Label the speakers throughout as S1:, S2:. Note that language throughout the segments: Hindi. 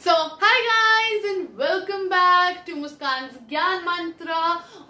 S1: So hi guys and welcome back to Muskan Gyan Mantra.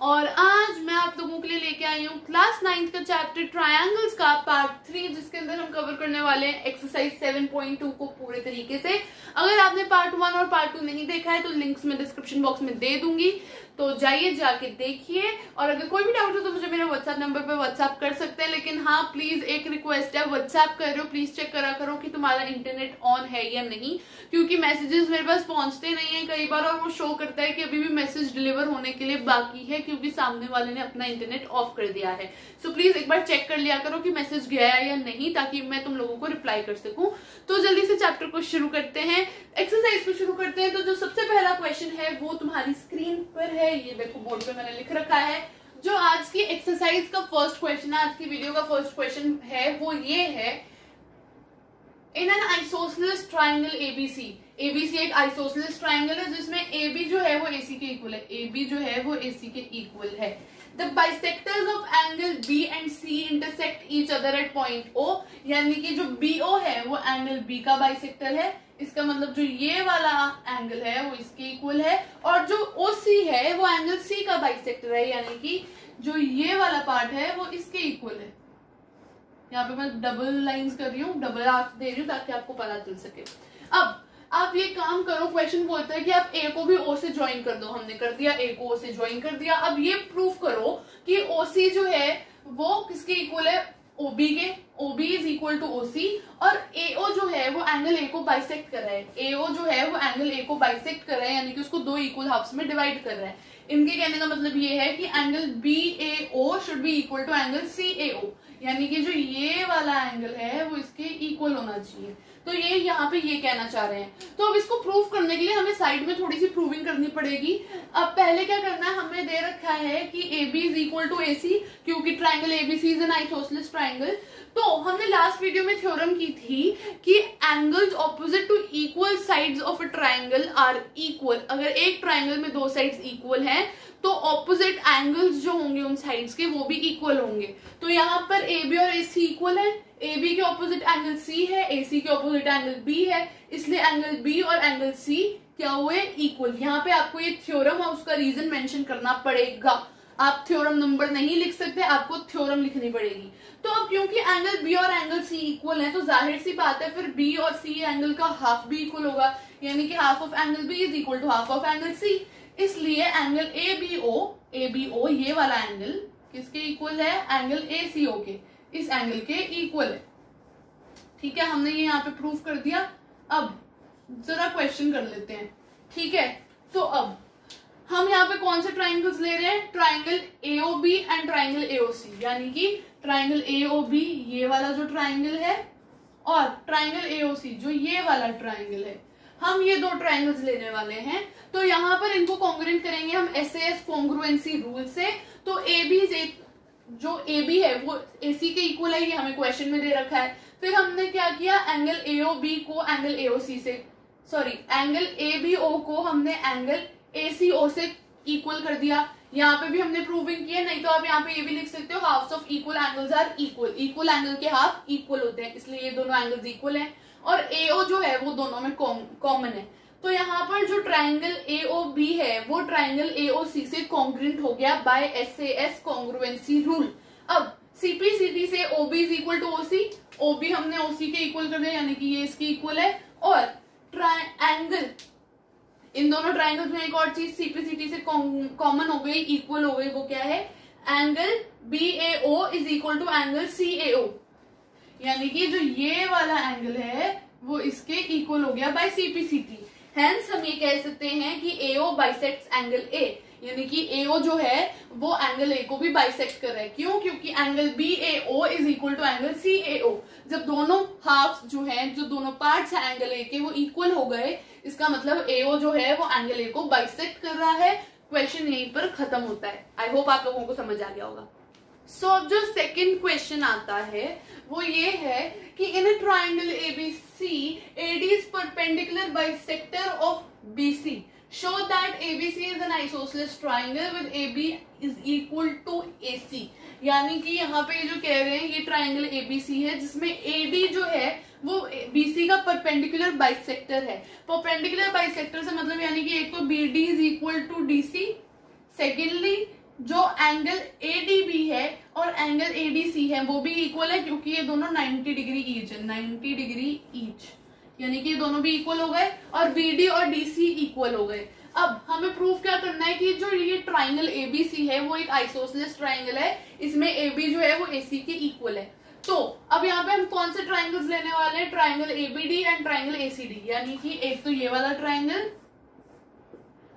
S1: और आज मैं आप लोगों के लिए लेके आई हूँ क्लास 9th का चैप्टर ट्रायंगल्स का पार्ट 3, जिसके अंदर हम कवर करने वाले हैं एक्सरसाइज 7.2 को पूरे तरीके से। अगर आपने पार्ट 1 और पार्ट 2 नहीं देखा है तो लिंक्स में डिस्क्रिप्शन बॉक्स में दे दूंगी, तो जाइए जाके देखिए। और अगर कोई भी डाउट हो तो मुझे मेरे व्हाट्सएप नंबर पे व्हाट्सएप कर सकते हैं। लेकिन हाँ, प्लीज एक रिक्वेस्ट है, व्हाट्सएप कर रहे हो प्लीज चेक करा करो कि तुम्हारा इंटरनेट ऑन है या नहीं, क्योंकि मैसेजेस मेरे पास पहुंचते नहीं है कई बार और वो शो करता है कि अभी भी मैसेज डिलीवर होने के लिए बाकी है, क्योंकि सामने वाले ने अपना इंटरनेट ऑफ कर दिया है। सो प्लीज एक बार चेक कर लिया करो कि मैसेज गया है या नहीं, ताकि मैं तुम लोगों को रिप्लाई कर सकूं। तो जल्दी से चैप्टर को शुरू करते हैं, एक्सरसाइज को शुरू करते हैं। तो जो सबसे पहला क्वेश्चन है वो तुम्हारी स्क्रीन पर है, ये देखो बोर्ड पे मैंने लिख रखा है। जो आज की एक्सरसाइज का फर्स्ट क्वेश्चन है, आज की वीडियो का फर्स्ट क्वेश्चन है वो ये है, in an isosceles triangle ABC. ABC एक आइसोसेलेस ट्राइंगल है जिसमें एबी जो है वो एसी के इक्वल है, एबी जो है वो एसी के इक्वल है। The bisectors of angle B and C intersect each other at point O, यानी कि जो BO है वो एंगल B का बाइसेक्टर है। इसका मतलब जो ये वाला एंगल है वो इसके इक्वल है, और जो OC है वो एंगल C का बाइसेक्टर है, यानी कि जो ये वाला पार्ट है वो इसके इक्वल है। यहाँ पे मैं डबल लाइंस कर रही हूँ, डबल आर्क दे रही हूँ ताकि आपको पता चल सके। अब आप ये काम करो, क्वेश्चन बोलता है कि आप ए को भी ओ से ज्वाइन कर दो। हमने कर दिया, ए को ओ से ज्वाइन कर दिया। अब ये प्रूव करो कि ओसी जो है वो किसके इक्वल है, ओबी के। ओबी इज इक्वल टू ओसी, और एओ जो है वो एंगल ए को बाइसेक्ट कर रहा है। एओ जो है वो एंगल ए को बाइसेक्ट कर रहा है, यानी कि उसको दो इक्वल हाफ्स में डिवाइड कर रहा है। इनके कहने का मतलब ये है कि angle B A O should be equal to angle C A O, यानी कि जो ये वाला एंगल है वो इसके इक्वल होना चाहिए। तो ये यहाँ पे ये कहना चाह रहे हैं। तो अब इसको प्रूव करने के लिए हमें साइड में थोड़ी सी प्रूविंग करनी पड़ेगी। अब पहले क्या करना है, हमें दे रखा है कि AB is equal to AC, क्योंकि triangle ABC is an isosceles triangle. तो हमने लास्ट वीडियो में थ्योरम की थी कि angles opposite to equal sides of a triangle are equal. अगर एक ट्राइंगल में दो साइड्स इक्वल हैं तो ऑपोजिट एंगल्स जो होंगे उन साइड्स के वो भी इक्वल होंगे। तो यहाँ पर AB और AC इक्वल है, AB के ऑपोजिट एंगल C है, AC के ऑपोजिट एंगल B है, इसलिए एंगल B और एंगल C क्या हुए, इक्वल। यहाँ पे आपको ये थ्योरम और उसका रीजन मेंशन करना पड़ेगा। आप थ्योरम नंबर नहीं लिख सकते, आपको थ्योरम लिखनी पड़ेगी। तो अब क्योंकि एंगल B और एंगल C इक्वल है तो जाहिर सी बात है फिर B और C एंगल का हाफ भी इक्वल होगा, यानी कि half of angle B is equal to half of angle C। इसलिए एंगल ABO ये वाला एंगल किसके इक्वल है, एंगल ACO के, इस एंगल के इक्वल है। ठीक है, हमने ये यहाँ पे प्रूव कर दिया। अब जरा क्वेश्चन कर लेते हैं। ठीक है, तो अब हम यहाँ पे कौन से ट्राइंगल्स ले रहे हैं, triangle AOB and triangle AOC, यानी कि ट्राइंगल AOB ये वाला जो ट्राइंगल है और ट्राइंगल AOC जो ये वाला ट्राइंगल है। हम ये दो ट्राइंगल्स लेने वाले हैं, तो यहाँ पर इनको कॉन्ग्रुएंट करेंगे हम SAS कॉन्ग्रुएंसी रूल से। तो जो AB है वो AC के इक्वल है, ये हमें क्वेश्चन में दे रखा है। फिर हमने क्या किया, एंगल AOB को एंगल AOC से, सॉरी एंगल ABO को हमने एंगल ACO से इक्वल कर दिया। यहाँ पे भी हमने प्रूविंग किया, नहीं तो आप यहाँ पे ये भी लिख सकते हो, halves of equal angles are equal. Equal angle के हाफ इक्वल होते हैं, इसलिए ये दोनों एंगल्स इक्वल हैं। और AO जो है वो दोनों में कॉमन है। तो यहाँ पर जो ट्राइंगल AOB है वो ट्राइंगल AOC से कॉन्ग्रुएंट हो गया बाय SAS कॉन्ग्रुएंसी रूल। अब CPCT से OB is equal to OC, OB हमने OC के इक्वल कर दिया, यानी कि ये इसकी इक्वल है। और ट्राइंगल, इन दोनों ट्राइंगल्स में एक और चीज CPCT से कॉमन हो गई, इक्वल हो गई, वो क्या है, angle BAO is equal to angle CAO, यानी कि जो ये वाला एंगल है वो इसके इक्वल हो गया बाय CPCT। हेंस हम ये कह सकते हैं कि AO बाइसेक्ट्स एंगल A, यानी कि AO जो है वो एंगल A को भी बाइसेक्ट कर रहा है। क्यों, क्योंकि angle BAO is equal to angle CAO। जब दोनों हाफ्स जो हैं, जो दोनों पार्ट्स हैं एंगल A के वो इक्वल हो गए, इसका मतलब AO जो है वो एंगल A को बाइसेक्ट कर रहा है। क्वेश्चन यहीं पर खत्म होता है। आई होप आप लोगों को समझ आ गया होगा। सो अब जो सेकंड क्वेश्चन आता है वो ये है कि in a triangle ABC AD is perpendicular bisector of BC, show that ABC is an isosceles triangle with AB is equal to AC। यानी कि यहाँ पे जो कह रहे हैं ये ट्राइंगल ABC है जिसमें AD जो है वो BC का परपेंडिकुलर बाइसेक्टर है। परपेंडिकुलर बाइसेक्टर से मतलब यानी कि एक तो BD is equal to DC, secondly जो एंगल ADB है और एंगल ADC है वो भी इक्वल है क्योंकि ये दोनों 90 डिग्री ईच है, 90 डिग्री ईच, यानी कि ये दोनों भी इक्वल हो गए और BD और DC इक्वल हो गए। अब हमें प्रूफ क्या करना है कि जो ये ट्राइंगल ABC है वो एक आइसोसेलेस ट्राइंगल है, इसमें AB जो है वो AC के इक्वल है। तो अब यहाँ पे हम कौन से ट्राइंगल्स लेने वाले हैं, triangle ABD and triangle ACD, यानी कि एक तो ये वाला ट्राइंगल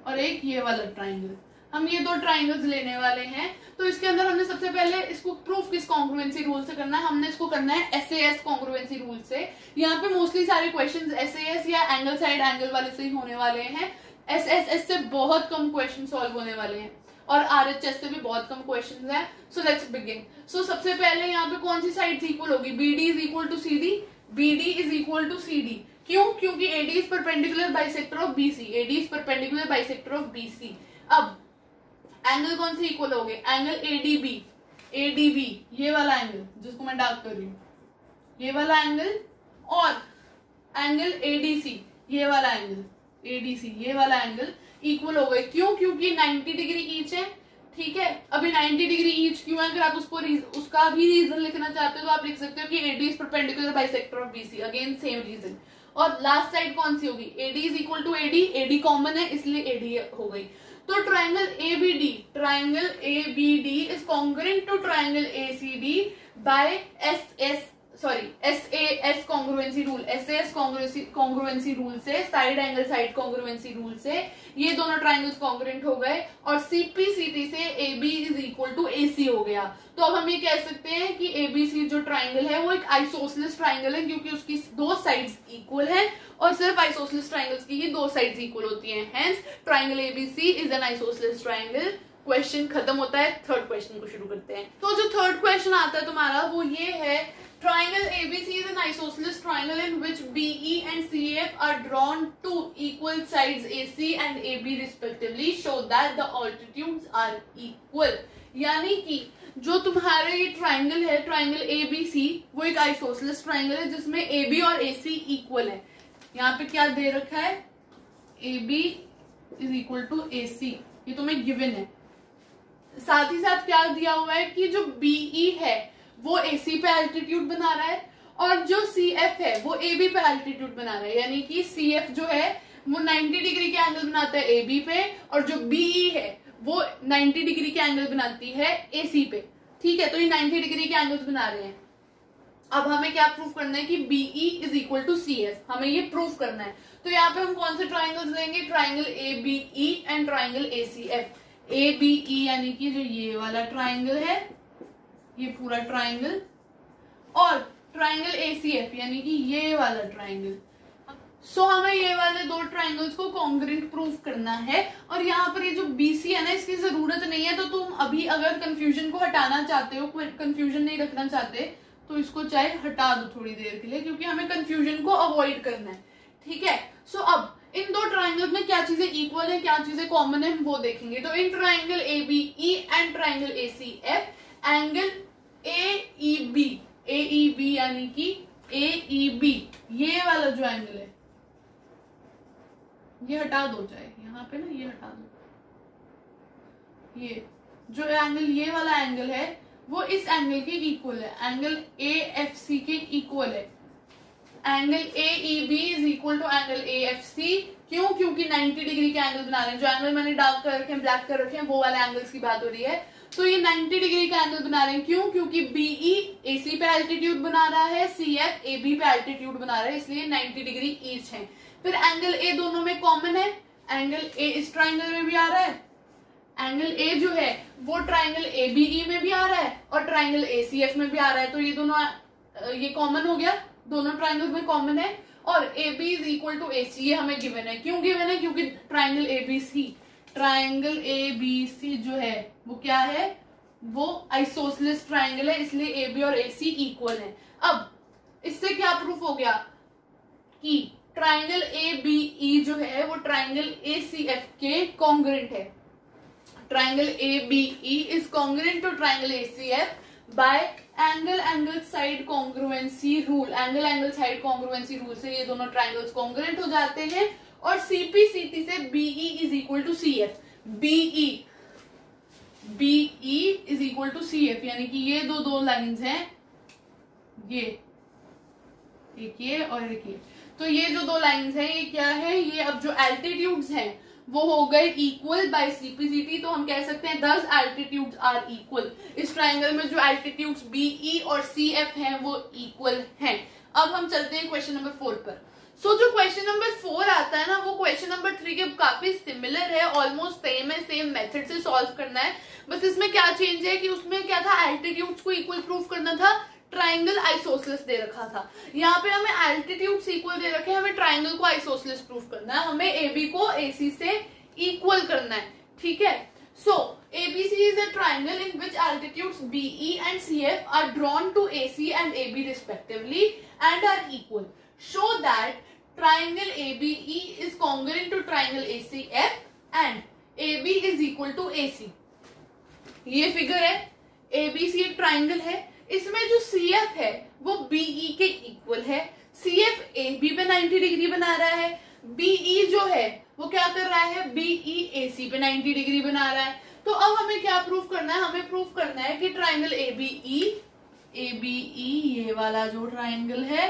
S1: और एक ये वाला ट्राइंगल, हम ये दो ट्राइंगल्स लेने वाले हैं। तो इसके अंदर हमने सबसे पहले इसको प्रूफ किस कॉन्ग्रुएंसी रूल से करना है, हमने इसको करना है SAS कॉन्ग्रुएंसी रूल से। यहाँ पे मोस्टली सारे क्वेश्चंस SAS या एंगल साइड एंगल वाले से ही होने वाले हैं, SSS से बहुत कम क्वेश्चन सॉल्व होने वाले हैं और RHS से भी बहुत कम क्वेश्चंस हैं। So let's begin. सो सबसे पहले यहाँ पे कौन सी साइड इक्वल होगी, BD is equal to CD, BD is equal to CD। क्यों? क्योंकि AD is perpendicular bisector of BC, AD is perpendicular bisector of BC। अब एंगल कौन से इक्वल हो गए, एंगल ADB ये वाला एंगल जिसको मैं डार्क कर रही हूँ, ये वाला एंगल, और एंगल ADC ये वाला एंगल, ADC ये वाला एंगल इक्वल हो गए। क्यों? क्योंकि 90 डिग्री ईच है। ठीक है, अभी 90 डिग्री ईच क्यों है, अगर आप उसका भी रीजन लिखना चाहते हो तो आप लिख सकते हो कि AD is perpendicular bisector of BC, again same reason. और लास्ट साइड कौन सी होगी, AD is equal to AD common है इसलिए AD हो गई। तो triangle ABD is congruent to triangle ACD by SAS congruency rule, SAS congruency rule से, side angle side congruency rule से ये दोनों ट्राइंगल्स कॉन्ग्रुएंट हो गए और CPCT से AB is equal to AC हो गया। तो अब हम ये कह सकते हैं कि ABC जो ट्राइंगल है वो एक आइसोसेलेस ट्राइंगल है क्योंकि उसकी दो साइड्स इक्वल है और सिर्फ आइसोसेलेस ट्राइंगल्स की ही दो साइड्स इक्वल होती हैं। Hence triangle ABC is an isosceles triangle. Question खत्म होता है, थर्ड क्वेश्चन को शुरू करते हैं। तो जो थर्ड क्वेश्चन आता है तुम्हारा वो ये है, triangle ABC is an isosceles triangle in which BE and CF are drawn to equal sides AC and AB respectively, show that the altitudes are equal। यानी कि जो तुम्हारा ये ट्राइंगल है, ट्राइंगल ABC, वो एक आइसोसेलेस ट्राइंगल है जिसमें AB और AC इक्वल है। यहाँ पे क्या दे रखा है, AB is equal to AC, ये तुम्हें गिवन है। साथ ही साथ क्या दिया हुआ है कि जो BE है वो AC पे एल्टीट्यूड बना रहा है और जो CF है वो AB पे एल्टीट्यूड बना रहा है, यानी कि CF जो है वो 90 डिग्री के एंगल बनाता है AB पे और जो BE है वो 90 डिग्री के एंगल बनाती है AC पे। ठीक है, तो ये 90 डिग्री के एंगल्स बना रहे हैं। अब हमें क्या प्रूफ करना है कि BE is equal to CF, हमें ये प्रूफ करना है। तो यहाँ पे हम कौन से ट्राइंगल्स लेंगे, triangle ABE and triangle ACF। ABE यानी कि जो ये वाला ट्राइंगल है, ये पूरा ट्राइंगल, और ट्राइंगल ACF यानी कि ये वाला ट्राइंगल। सो हमें ये वाले दो ट्राइंगल्स को कॉन्ग्रुएंट प्रूफ करना है। और यहाँ पर ये जो BC है ना, इसकी जरूरत नहीं है। तो तुम अभी अगर कंफ्यूजन को हटाना चाहते हो, कंफ्यूजन नहीं रखना चाहते, तो इसको चाहे हटा दो थोड़ी देर के लिए, क्योंकि हमें कंफ्यूजन को अवॉइड करना है। ठीक है, सो अब इन दो ट्राइंगल में क्या चीजें इक्वल है, क्या चीजें कॉमन है, वो देखेंगे। तो in triangle ABE and triangle ACF angle AEB यानी कि AEB ये वाला जो एंगल है, ये हटा दो, चाहे यहाँ पे ना ये हटा दो, ये जो एंगल ये वाला एंगल है वो इस एंगल के इक्वल है, एंगल AFC के इक्वल है। Angle AEB is equal to angle AFC। क्यों? क्योंकि 90 डिग्री के एंगल बना रहे हैं। जो एंगल मैंने डार्क कर रखे हैं, ब्लैक कर रखे हैं, वो वाले एंगल्स की बात हो रही है। तो ये 90 डिग्री का एंगल बना रहे हैं। क्यों? क्योंकि BE AC पे एल्टीट्यूड बना रहा है, CF AB पे एल्टीट्यूड बना रहा है, इसलिए 90 डिग्री ईच है। फिर एंगल A दोनों में कॉमन है, एंगल A इस ट्राइंगल में भी आ रहा है, एंगल A जो है वो ट्राइंगल ABE में भी आ रहा है और ट्राइंगल ACF में भी आ रहा है। तो ये दोनों ये कॉमन हो गया, दोनों ट्राइंगल्स में कॉमन है। और AB is equal to AC ये हमें गिवन है। क्यों गिवन है? क्योंकि ट्राइंगल ABC जो है वो क्या है, वो आइसोसेलेस ट्राइंगल है, इसलिए AB और AC इक्वल है। अब इससे क्या प्रूफ हो गया कि ट्राइंगल ABE जो है वो ट्राइंगल ACF के कॉन्ग्रुएंट है। Triangle ABE is congruent to triangle ACF by angle side congruency rule. Angle side congruency rule से ये दोनों ट्राइंगल्स कॉन्ग्रुएंट हो जाते हैं। और CPCT से BE is equal to CF। BE is equal to CF, यानी कि ये दो लाइंस हैं, ये एक ये और एक ये। तो ये जो दो लाइंस हैं ये क्या है, ये अब जो एल्टीट्यूड्स हैं वो हो गए इक्वल बाय CPCT। तो हम कह सकते हैं 10 एल्टीट्यूड्स आर इक्वल। इस ट्राइंगल में जो एल्टीट्यूड्स BE और CF हैं वो इक्वल हैं। अब हम चलते हैं क्वेश्चन नंबर 4 पर। जो क्वेश्चन नंबर 4 आता है ना, वो क्वेश्चन नंबर 3 के काफी सिमिलर है, ऑलमोस्ट सेम है, सेम मेथड से सॉल्व करना है। बस इसमें क्या चेंज है कि उसमें क्या था, एल्टीट्यूड्स को इक्वल प्रूव करना था, ट्राइंगल आइसोसेलेस दे रखा था। यहाँ पे हमें एल्टीट्यूड्स इक्वल दे रखे हैं, हमें ट्राइंगल को आइसोसेलेस प्रूव करना है, हमें AB को AC से इक्वल करना है। ठीक है, सो ABC is a triangle in which altitudes BE and CF are drawn to AC and AB respectively and are equal. Show that triangle ABE is congruent to triangle ACF and AB is equal to AC. ये फिगर है, ABC एक ट्राइंगल है, इसमें जो CF है वो BE के इक्वल है। CF AB पे 90 डिग्री बना रहा है, BE जो है वो क्या कर रहा है, BE AC पे 90 डिग्री बना रहा है। तो अब हमें क्या प्रूफ करना है, हमें प्रूफ करना है कि ट्राइंगल ABE ये वाला जो ट्राइंगल है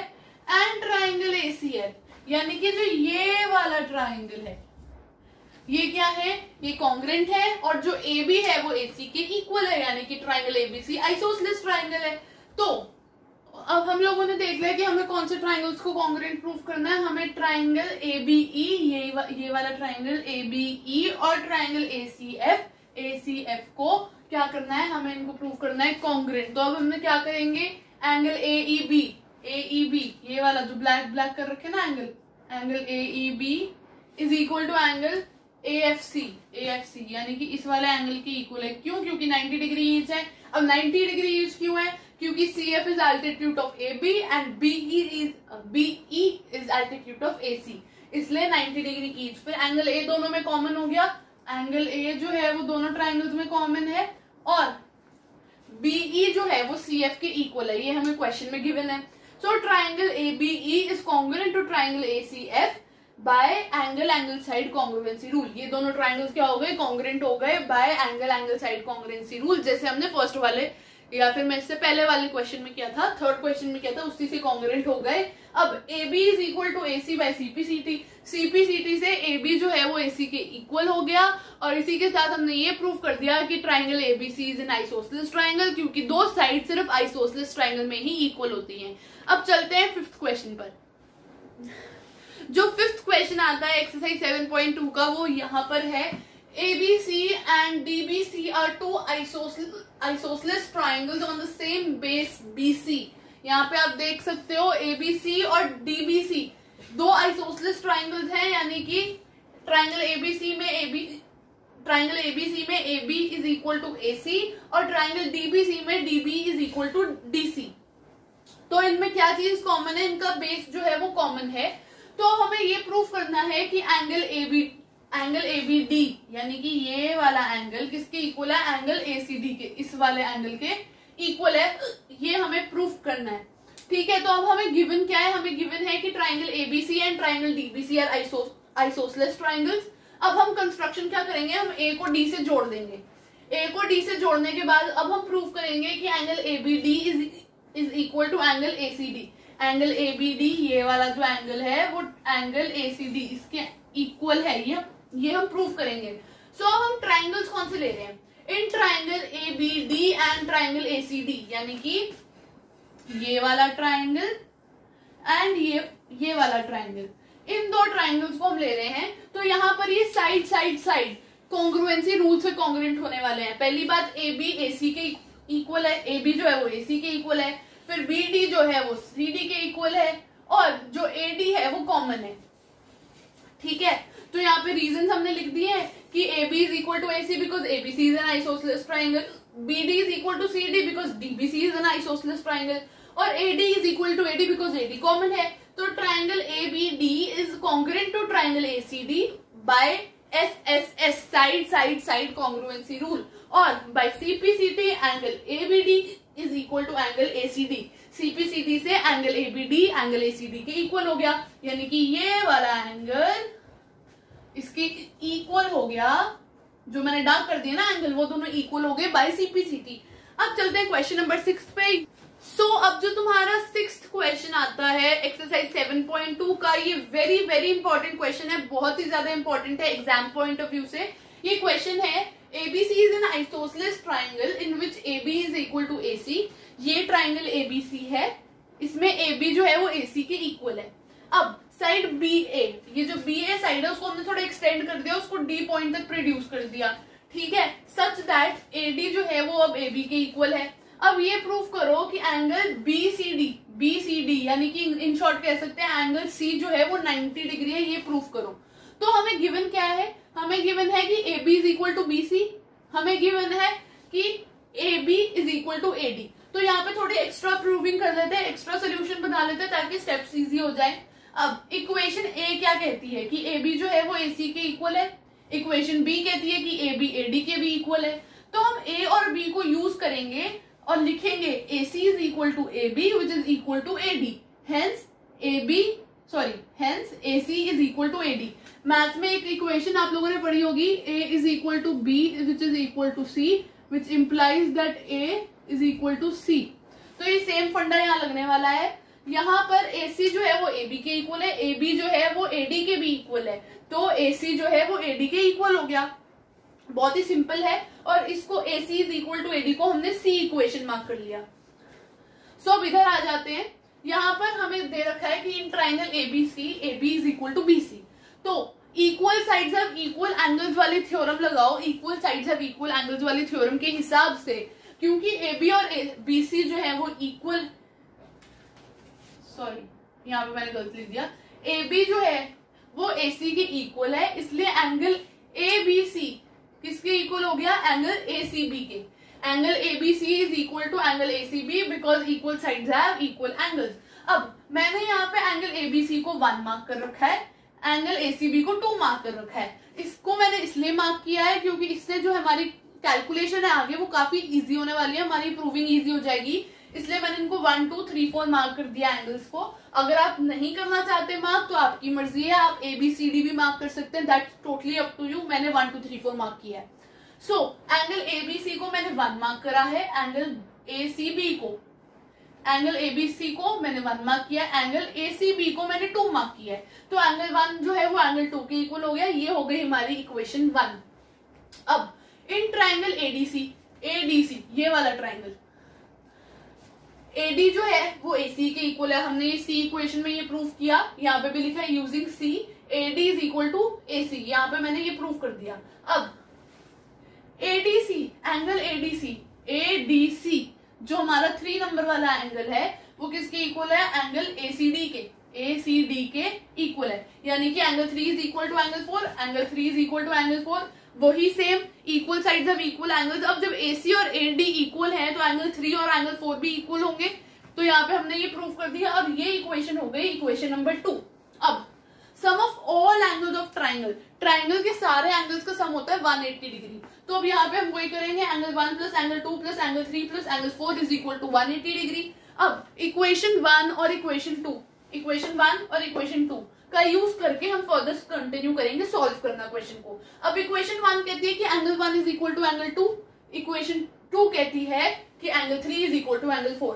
S1: एंड ट्राइंगल ACF, यानी कि जो ये वाला ट्राइंगल है ये क्या है, ये कॉन्ग्रुएंट है, और जो AB है वो AC के इक्वल है, यानी कि ट्राइंगल ABC आइसोसेलेस ट्राइंगल है। तो अब हम लोगों ने देख लिया कि हमें कौन से ट्राइंगल्स को कॉन्ग्रुएंट प्रूफ करना है। हमें ट्राइंगल ABE ये वाला ट्राइंगल ABE और ट्राइंगल ACF को क्या करना है, हमें इनको प्रूव करना है कॉन्ग्रुएंट। तो अब हमने क्या करेंगे, एंगल AEB ये वाला जो ब्लैक कर रखे ना angle AEB is equal to angle AFC, यानी कि इस वाले एंगल के इक्वल है। क्यों, क्योंकि 90 डिग्री ईच है। अब 90 डिग्री ईच क्यों है, क्योंकि CF is altitude of AB and BE is altitude of AC, इसलिए 90 डिग्री ईच। फिर एंगल A दोनों में कॉमन हो गया, एंगल A जो है वो दोनों ट्राइंगल्स में कॉमन है, और BE जो है वो CF के इक्वल है, ये हमें क्वेश्चन में गिवन है। So triangle ABE is congruent to triangle ACF by angle side congruency rule. ये दोनों ट्राइंगल्स क्या हो गए, कॉन्ग्रुएंट हो गए by angle side congruency rule, जैसे हमने फर्स्ट वाले या फिर मैं इससे पहले वाले क्वेश्चन में किया था, थर्ड क्वेश्चन में किया था, उसी से कॉन्ग्रुएंट हो गए। अब AB is equal to AC by CPCT से AB जो है वो AC के इक्वल हो गया, और इसी के साथ हमने ये प्रूव कर दिया कि triangle ABC is an isosceles triangle, क्योंकि दो साइड सिर्फ आइसोसेलेस ट्राइंगल में ही इक्वल होती हैं। अब चलते हैं फिफ्थ क्वेश्चन पर। जो फिफ्थ क्वेश्चन आता है एक्सरसाइज 7.2 का, वो यहाँ पर है, ABC and DBC are two isosceles triangles on the same base BC। यहाँ पे आप देख सकते हो ABC और DBC दो आइसोसेलेस ट्राइंगल्स हैं, यानी कि ट्राइंगल ABC में AB is equal to AC और ट्राइंगल DBC में DB is equal to DC। तो इनमें क्या चीज कॉमन है, इनका बेस जो है वो कॉमन है। तो हमें ये प्रूफ करना है कि एंगल ABD यानी कि ये वाला एंगल किसके इक्वल है, एंगल ACD के, इस वाले एंगल के इक्वल है, ये हमें प्रूफ करना है। ठीक है, तो अब हमें गिवन क्या है, हमें गिवन है कि triangle ABC and triangle DBC are isosceles triangles. अब हम कंस्ट्रक्शन क्या करेंगे, हम A को D से जोड़ देंगे। A को D से जोड़ने के बाद अब हम प्रूफ करेंगे कि angle ABD is equal to angle ACD। Angle ABD ये वाला जो एंगल है वो एंगल ACD इसके इक्वल है, ये हम प्रूव करेंगे। सो अब हम ट्राइंगल्स कौन से ले रहे हैं, in triangle ABD and triangle ACD, यानी कि ये वाला ट्राइंगल एंड ये वाला ट्राइंगल, इन दो ट्राइंगल्स को हम ले रहे हैं। तो यहाँ पर ये साइड कॉन्ग्रुएंसी रूल से कॉन्ग्रुएंट होने वाले हैं। पहली बात, AB AC के इक्वल है, AB जो है वो AC के इक्वल है, फिर BD जो है वो CD के इक्वल है, और जो AD है वो कॉमन है। ठीक है, तो यहाँ पे रीजन हमने लिख दिए हैं कि AB is equal to AC because ABC is an isosceles triangle, BD is equal to CD because DBC is an isosceles triangle, और AD is equal to AD because AD common है। तो triangle ABD is congruent to triangle ACD by side congruency rule, और by CPCT angle ABD is equal to angle ACD। CPCD से एंगल ABD एंगल ACD के इक्वल हो गया, यानी कि ये वाला एंगल इसके इक्वल हो गया, जो मैंने डार्क कर दिया ना एंगल, वो दोनों इक्वल हो गए बाय CPCD। अब चलते हैं क्वेश्चन नंबर 6 पे। अब जो तुम्हारा 6th क्वेश्चन आता है एक्सरसाइज 7.2 का, ये वेरी वेरी इंपॉर्टेंट क्वेश्चन है, बहुत ही ज्यादा इंपॉर्टेंट है एग्जाम पॉइंट ऑफ व्यू से। ये क्वेश्चन है ABC is an isosceles triangle in which AB is equal to AC। ये ट्राइंगल ABC है, इसमें AB जो है वो AC के इक्वल है। अब साइड BA, ये जो BA साइड है उसको हमने थोड़ा एक्सटेंड कर दिया, उसको D पॉइंट तक प्रोड्यूस कर दिया, ठीक है, सच दैट AD जो है वो अब AB के इक्वल है। अब ये प्रूव करो कि एंगल BCD यानी कि इन शॉर्ट कह सकते हैं एंगल C जो है वो 90 डिग्री है, ये प्रूव करो। तो हमें गिवन क्या है, हमें गिवन है कि AB is equal to BC, हमें गिवन है कि AB is equal to AD। तो यहाँ पे थोड़ी एक्स्ट्रा प्रूविंग कर लेते हैं, एक्स्ट्रा सोल्यूशन बना लेते हैं ताकि स्टेप्स इजी हो जाए। अब इक्वेशन A क्या कहती है कि AB जो है वो AC के इक्वल है, इक्वेशन B कहती है कि AB AD के भी इक्वल है। तो हम A और B को यूज करेंगे और लिखेंगे AC is equal to AB which is equal to AD, hence AC is equal to AD। Math में एक इक्वेशन आप लोगों ने पढ़ी होगी, A is equal to B which is equal to C which implies that A is equal to C। तो ये सेम फंडा यहाँ लगने वाला है। यहाँ पर AC जो है वो AB के इक्वल है, AB जो है वो AD के भी इक्वल है, तो AC जो है वो AD के इक्वल हो गया। बहुत ही सिंपल है, और इसको AC is equal to AD को हमने C इक्वेशन मार्क कर लिया। अब इधर आ जाते हैं, यहाँ पर हमें दे रखा है कि in triangle ABC AB is equal to BC। तो equal sides have equal angles वाली थ्योरम लगाओ, equal sides have equal angles वाली थ्योरम के हिसाब से, क्योंकि AB और BC जो है वो इक्वल, सॉरी यहाँ पे मैंने गलती लिख दिया, AB जो है वो AC के इक्वल है, इसलिए एंगल ABC किसके इक्वल हो गया, एंगल ACB के। Angle ABC is equal to angle ACB because equal sides have equal angles. अब मैंने यहाँ पे एंगल ABC को 1 मार्क कर रखा है, एंगल ACB को 2 मार्क कर रखा है। इसको मैंने इसलिए मार्क किया है क्योंकि इससे जो हमारी कैलकुलेशन है आगे वो काफी इजी होने वाली है, हमारी प्रूविंग इजी हो जाएगी, इसलिए मैंने इनको 1 2 3 4 मार्क कर दिया एंगल्स को। अगर आप नहीं करना चाहते मार्क तो आपकी मर्जी है, आप ABCD भी मार्क कर सकते हैं, that's totally up to you. मैंने 1 2 3 4 मार्क किया है। एंगल ABC को मैंने 1 मार्क करा है, एंगल ABC को मैंने 1 मार्क किया, एंगल ACB को मैंने 2 मार्क किया है। तो एंगल 1 जो है वो एंगल 2 के इक्वल हो गया, ये हो गई हमारी इक्वेशन 1। अब इन ट्राइंगल ADC ये वाला ट्राइंगल AD जो है वो AC के इक्वल है, हमने ये C इक्वेशन में ये प्रूव किया, यहाँ पे भी लिखा है using C AD is equal to AC, यहाँ पे मैंने ये प्रूव कर दिया। अब ADC एंगल ADC जो हमारा 3 नंबर वाला एंगल है वो किसके इक्वल है, एंगल ACD के इक्वल है, यानी कि angle 3 is equal to angle 4, angle 3 is equal to angle 4, वही same equal sides have equal angles. अब जब AC और AD इक्वल है तो एंगल 3 और एंगल 4 भी इक्वल होंगे, तो यहाँ पे हमने ये प्रूव कर दिया। अब ये इक्वेशन हो गई इक्वेशन नंबर 2। अब sum of all angles of triangle के सारे एंगल्स का सम होता है 180 डिग्री। तो अब यहाँ पे हम वही करेंगे, angle 1 plus angle 2 plus angle 3 plus angle 4 is equal to 180 degree. अब इक्वेशन 1 और इक्वेशन 2 का यूज करके हम फर्दर कंटिन्यू करेंगे सॉल्व करना क्वेश्चन को। अब इक्वेशन 1 कहती है कि angle 1 is equal to angle 2, equation 2 कहती है कि angle 3 is equal to angle 4।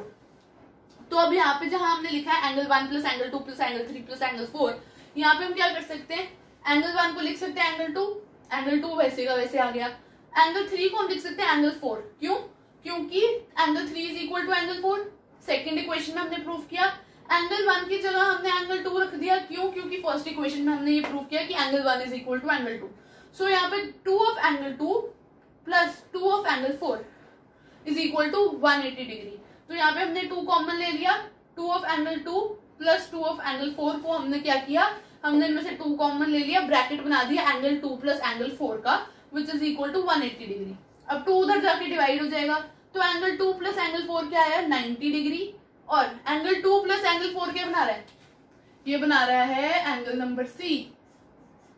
S1: तो अब यहाँ पे जहां हमने लिखा है angle 1 plus angle 2 plus angle 3 plus angle 4, यहाँ पे हम क्या कर सकते हैं, एंगल 1 को लिख सकते हैं एंगल 2 वैसे का वैसे आ गया। एंगल 3 को हम लिख सकते हैं एंगल 4, क्यों, क्योंकि angle 3 is equal to angle 4, second equation में हमने प्रूव किया। एंगल 1 की जगह हमने एंगल 2 रख दिया, क्यों, क्योंकि फर्स्ट इक्वेशन में हमने ये प्रूव किया कि angle 1 is equal to angle 2। So यहाँ पे 2 of angle 2 plus 2 of angle 4 is equal to 180 degree. तो यहाँ पे हमने 2 कॉमन ले लिया, 2 of angle 2 plus 2 of angle 4 को हमने क्या किया, हमने इनमें से 2 कॉमन ले लिया, ब्रैकेट बना दिया एंगल 2 प्लस एंगल 4 का, which is equal to 180 degree. अब 2 उधर जाके डिवाइड हो जाएगा, तो एंगल 2 प्लस एंगल 4 क्या आया, 90 डिग्री। और एंगल 2 प्लस एंगल 4 क्या बना रहा है, ये बना रहा है एंगल नंबर C।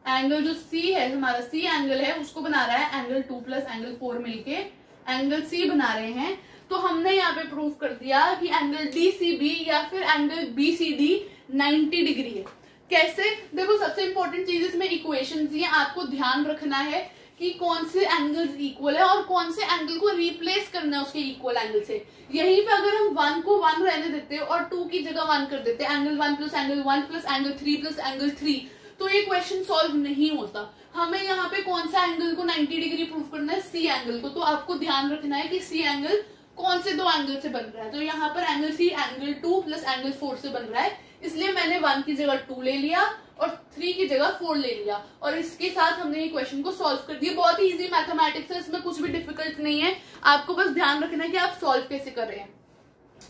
S1: एंगल जो C है हमारा C एंगल है उसको बना रहा है एंगल 2 प्लस एंगल 4 मिलके एंगल C बना रहे हैं। तो तो हमने यहाँ पे प्रूव कर दिया कि एंगल DCB या फिर एंगल BCD 90 डिग्री है। कैसे? देखो सबसे इंपॉर्टेंट चीज इसमें इक्वेशन है, आपको ध्यान रखना है कि कौन से एंगल्स इक्वल है और कौन से एंगल को रिप्लेस करना है उसके इक्वल एंगल से। यहीं पे अगर हम 1 को 1 रहने देते और 2 की जगह 1 कर देते, angle 1 plus angle 1 plus angle 3 plus angle 3, तो ये क्वेश्चन सॉल्व नहीं होता। हमें यहाँ पे कौन सा एंगल को 90 डिग्री प्रूव करना है? C एंगल को। तो आपको ध्यान रखना है कि C एंगल कौन से दो एंगल से बन रहा है। तो यहाँ पर angle C angle 2 plus angle 4 से बन रहा है, इसलिए मैंने 1 की जगह 2 ले लिया और 3 की जगह 4 ले लिया और इसके साथ हमने ये क्वेश्चन को सॉल्व कर दिया। बहुत ही इजी मैथमेटिक्स है, इसमें कुछ भी डिफिकल्ट नहीं है, आपको बस ध्यान रखना है कि आप सॉल्व कैसे कर रहे हैं।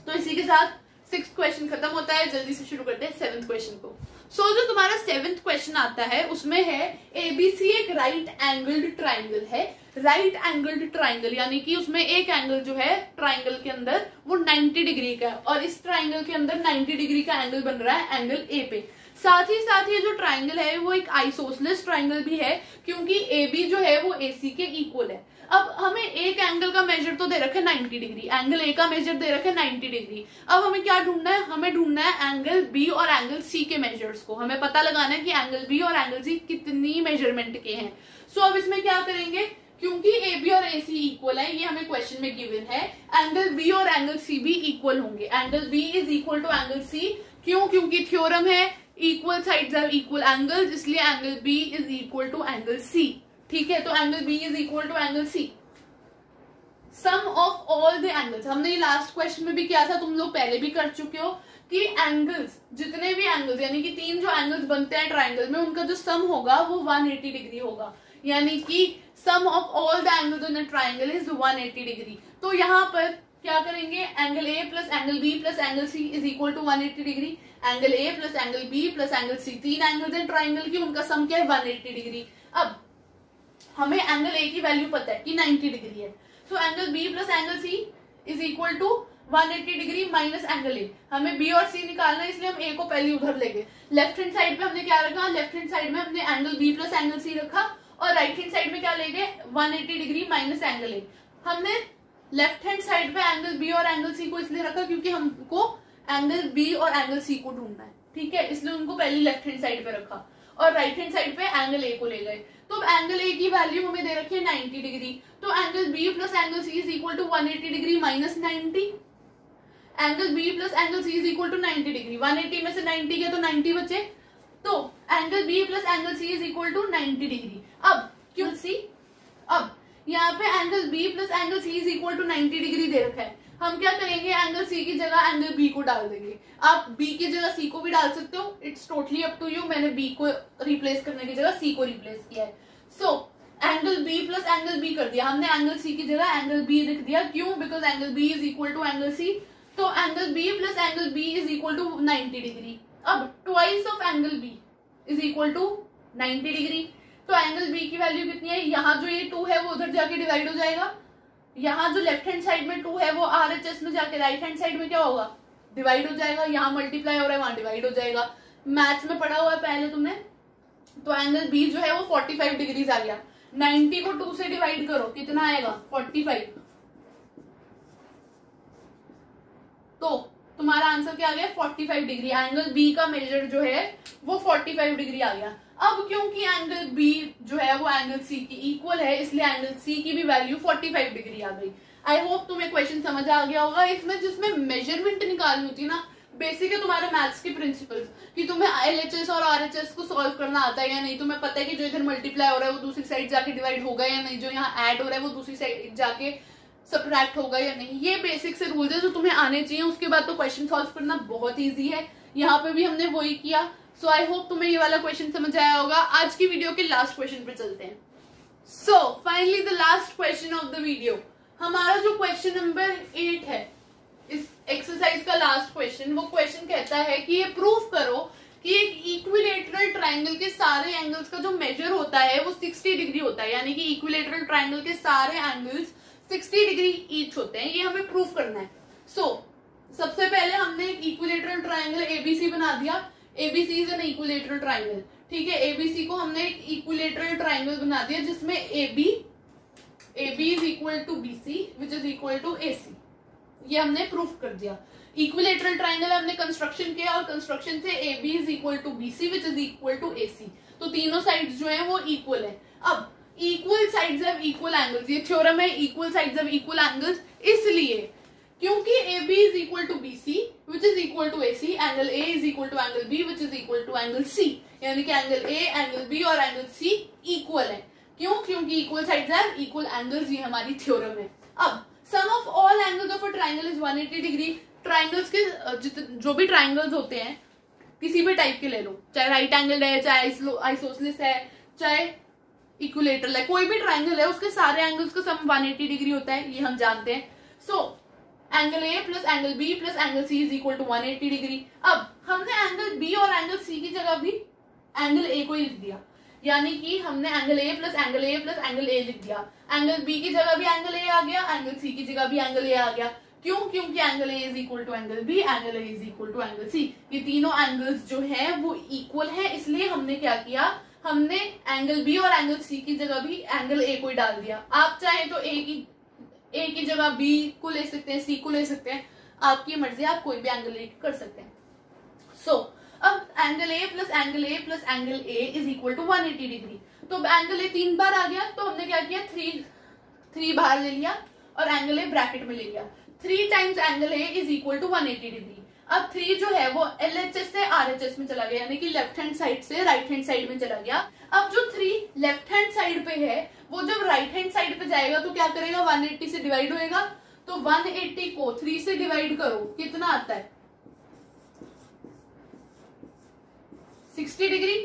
S1: तो इसी के साथ 6th क्वेश्चन खत्म होता है। जल्दी से शुरू करते हैं 7th क्वेश्चन को। जो तुम्हारा 7th क्वेश्चन आता है उसमें है ABC एक राइट एंगल्ड ट्राइंगल है। राइट एंगल्ड ट्राइंगल यानी कि उसमें एक एंगल जो है ट्राइंगल के अंदर वो 90 डिग्री का है और इस ट्राइंगल के अंदर 90 डिग्री का एंगल बन रहा है एंगल A पे। साथ ही जो ट्राइंगल है वो एक आइसोसेलेस ट्राइंगल भी है क्योंकि AB जो है वो AC के इक्वल है। अब हमें एक एंगल का मेजर तो दे रखा है 90 डिग्री, एंगल A का मेजर दे रखा है 90 डिग्री। अब हमें क्या ढूंढना है? हमें ढूंढना है एंगल B और एंगल C के मेजर्स को। हमें पता लगाना है कि एंगल B और एंगल C कितनी मेजरमेंट के हैं। अब इसमें क्या करेंगे? क्योंकि AB और AC इक्वल है, ये हमें क्वेश्चन में गिवन है, एंगल B और एंगल C भी इक्वल होंगे। Angle B is equal to angle C। क्यों? क्योंकि थ्योरम है equal sides have equal angles, इसलिए angle B is equal to angle C। ठीक है, तो angle B is equal to angle C। Sum of all the angles, हमने ये लास्ट क्वेश्चन में भी किया था, तुम लोग पहले भी कर चुके हो कि एंगल्स, जितने भी एंगल्स यानी कि 3 जो एंगल्स बनते हैं ट्राइंगल में, उनका जो सम होगा वो 180 डिग्री होगा। यानी कि sum of all the angles in a triangle is 180 degree. तो यहाँ पर क्या करेंगे? Angle A plus angle B plus angle C is equal to 180 degree. Angle A plus angle B plus angle C, 3 angles हैं ट्राइंगल की, उनका सम क्या है? 180 डिग्री। अब हमें एंगल A की वैल्यू पता है कि 90 डिग्री है, तो angle B plus angle C is equal to 180 degree minus angle A। हमें B और C निकालना है, इसलिए हम A को पहले उधर लेंगे। लेफ्ट हैंड साइड पे हमने क्या रखा? लेफ्ट हैंड साइड में हमने angle B plus angle C रखा और राइट हैंड साइड में क्या लेंगे? 180 डिग्री माइनस एंगल A। हमने लेफ्ट हैंड साइड पे एंगल B और एंगल C को इसलिए रखा क्योंकि हमको एंगल B और एंगल C को ढूंढना है। ठीक है, इसलिए उनको पहले लेफ्ट हैंड साइड पे रखा और राइट हैंड साइड पे एंगल A को ले गए। तो एंगल A की वैल्यू हमें दे रखी है 90 डिग्री, तो angle B plus angle C is equal to 180 degree minus 90। Angle B plus angle C is equal to 90 degree, 180 में से 90 गया तो 90 बचे, तो angle B plus angle C is equal to 90 degree. अब क्यों C? अब यहाँ पे angle B plus angle C is equal to 90 degree दे रखा है, हम क्या करेंगे? एंगल C की जगह एंगल B को डाल देंगे। आप B की जगह C को भी डाल सकते हो, it's totally up to you. मैंने B को रिप्लेस करने की जगह C को रिप्लेस किया है। Angle B plus angle B कर दिया हमने, एंगल C की जगह एंगल B लिख दिया। क्यों? Because angle B is equal to angle C। तो angle B plus angle B is equal to 90 degree. अब twice of angle B is equal to 90 degree. तो एंगल B की वैल्यू कितनी है? यहाँ जो ये 2 है वो उधर जाके डिवाइड हो जाएगा, यहाँ जो लेफ्ट हैंड साइड में 2 है वो RHS में जाके राइट हैंड साइड में क्या होगा? डिवाइड हो जाएगा। यहाँ मल्टीप्लाई हो रहा है, वहां डिवाइड हो जाएगा। मैथ्स में पढ़ा हुआ है पहले तुमने। तो एंगल B जो है वो 45 डिग्रीज आ गया। 90 को 2 से डिवाइड करो, कितना आएगा? 45। तो तुम्हारा आंसर क्या आ गया? 45 डिग्री। एंगल B का मेजर जो है वो 45 डिग्री आ गया। अब क्योंकि एंगल B जो है वो एंगल C की इक्वल है, इसलिए एंगल C की भी वैल्यू 45 डिग्री आ गई। आई होप तुम्हें क्वेश्चन समझ आ गया होगा। इसमें जिसमें मेजरमेंट निकालनी होती है ना, बेसिक है तुम्हारे मैथ्स के प्रिंसिपल्स, कि तुम्हें LHS और RHS को सॉल्व करना आता है या नहीं, तुम्हें पता है कि जो इधर मल्टीप्लाई हो रहा है वो दूसरी साइड जाके डिवाइड होगा या नहीं, जो यहाँ ऐड हो रहा है वो दूसरी साइड जाके सब्ट्रैक्ट होगा या नहीं। ये बेसिक से रूल्स है जो तुम्हें आने चाहिए। उसके बाद तो क्वेश्चन सॉल्व करना बहुत ईजी है। यहाँ पे भी हमने वही किया। सो आई होप तुम्हें ये वाला क्वेश्चन समझ आया होगा। आज की वीडियो के लास्ट क्वेश्चन पे चलते हैं। So finally the last question of the video, हमारा जो क्वेश्चन नंबर 8 है इस एक्सरसाइज का लास्ट क्वेश्चन, वो क्वेश्चन कहता है कि ये प्रूव करो कि एक इक्विलेटरल ट्राइंगल के सारे एंगल्स का जो मेजर होता है वो 60 डिग्री होता है। यानी कि इक्विलेटरल ट्राइंगल के सारे एंगल्स 60 डिग्री ईच होते हैं, ये हमें प्रूव करना है। सबसे पहले हमने एक इक्विलेटरल ट्राइंगल ABC बना दिया। ABC is an equilateral triangle. ठीक है, ABC को हमने एक इक्विलेटरल ट्राइंगल बना दिया जिसमें AB is equal to BC which is equal to AC। ये हमने प्रूफ कर दिया। इक्विलेटरल ट्राइंगल हमने कंस्ट्रक्शन किया और कंस्ट्रक्शन से A B is equal to B C which is equal to A C, तो तीनों साइड्स जो है वो इक्वल है। अब equal sides have equal angles, ये थ्योरम है equal sides have equal angles, इसलिए क्योंकि A B is equal to B C which is equal to A C, angle A is equal to angle B which is equal to angle C, यानी कि एंगल ए, एंगल बी और एंगल सी इक्वल है। क्यों? क्योंकि equal sides have equal angles, ये हमारी थ्योरम है। अब sum of all angles of a triangle is 180 degree. Triangles के जो भी ट्राइंगल्स होते हैं किसी भी टाइप के ले लो, चाहे राइट एंगल है, चाहे आइसोसेलेस है, चाहे इक्विलेटरल है, कोई भी ट्राइंगल है उसके सारे एंगल्स का सम 180 डिग्री होता है, ये हम जानते हैं। So angle A plus angle B plus angle C is equal to 180 degree. अब हमने एंगल बी और एंगल सी की जगह भी एंगल ए को लिख दिया, यानी कि हमने angle A plus angle A plus angle ए लिख दिया। एंगल बी की जगह भी एंगल ए आ गया, एंगल सी की जगह भी एंगल ए आ गया। क्यों? क्योंकि angle A is equal to angle B, angle A is equal to angle C, ये तीनों एंगल्स जो है वो इक्वल है। इसलिए हमने क्या किया, हमने एंगल बी और एंगल सी की जगह भी एंगल ए को ही डाल दिया। आप चाहे तो ए की जगह बी को ले सकते हैं, सी को ले सकते हैं, आपकी मर्जी, आप कोई भी एंगल लेके कर सकते हैं। सो अब angle A plus angle A plus angle A is equal to 180 degree. तो एंगल ए 3 बार आ गया, तो हमने क्या किया, 3 बाहर ले लिया और एंगल ए ब्रैकेट में ले लिया। 3 times angle A is equal to 180 degree. अब 3 जो है वो LHS से RHS में चला गया, यानी कि लेफ्ट हैंड साइड से राइट हैंड साइड में चला गया। अब जो 3 लेफ्ट हैंड साइड पे है वो जब राइट हैंड साइड पे जाएगा तो क्या करेगा, 180 से डिवाइड होएगा। तो 180 को 3 से डिवाइड करो, कितना आता है, 60 डिग्री।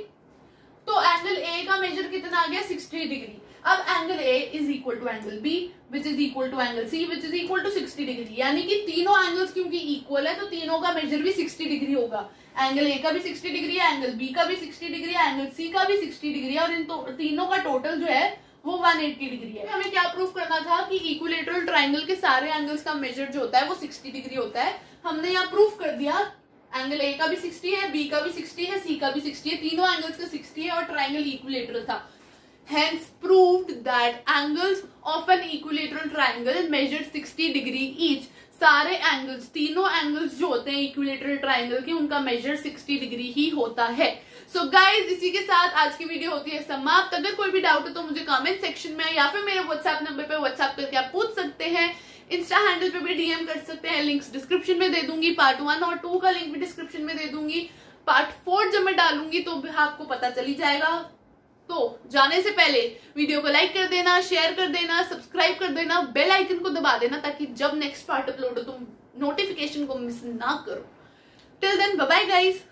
S1: तो एंगल ए का मेजर कितना आ गया, 60 डिग्री। अब angle A is equal to angle B which is equal to angle C which is equal to 60 degree, यानी कि तीनों एंगल्स क्योंकि इक्वल है तो तीनों का मेजर भी 60 डिग्री होगा। एंगल ए का भी 60 डिग्री है, एंगल बी का भी 60 डिग्री है, एंगल सी का भी 60 डिग्री है, और इन तीनों का टोटल जो है वो 180 डिग्री है। हमें क्या प्रूफ करना था कि इक्विलेटरल ट्राइंगल के सारे एंगल्स का मेजर जो होता है वो 60 डिग्री होता है। हमने यहाँ प्रूफ कर दिया, एंगल ए का भी 60 है, बी का भी 60 है, सी का भी 60 है, तीनों एंगल्स का 60 है और ट्राइंगल इक्विलेटरल था। Hence proved that angles of an equilateral triangle measure 60 degree each. सारे एंगल्स, तीनों एंगल्स जो होते हैं इक्विलेटरल ट्राइंगल के, उनका मेजर 60 डिग्री ही होता है। सो गाइज, इसी के साथ आज की वीडियो होती है समाप्त। अगर कोई भी डाउट हो तो मुझे कमेंट सेक्शन में या फिर मेरे व्हाट्सएप नंबर पे व्हाट्सएप करके आप पूछ सकते हैं। इंस्टा हैंडल पे भी डीएम कर सकते हैं, लिंक्स डिस्क्रिप्शन में दे दूंगी। पार्ट 1 और 2 का लिंक भी डिस्क्रिप्शन में दे दूंगी। पार्ट 4 जब मैं डालूंगी तो आपको पता चल ही जाएगा। तो जाने से पहले वीडियो को लाइक कर देना, शेयर कर देना, सब्सक्राइब कर देना, बेल आइकन को दबा देना ताकि जब नेक्स्ट पार्ट अपलोड हो तुम नोटिफिकेशन को मिस ना करो। Till then bye bye guys.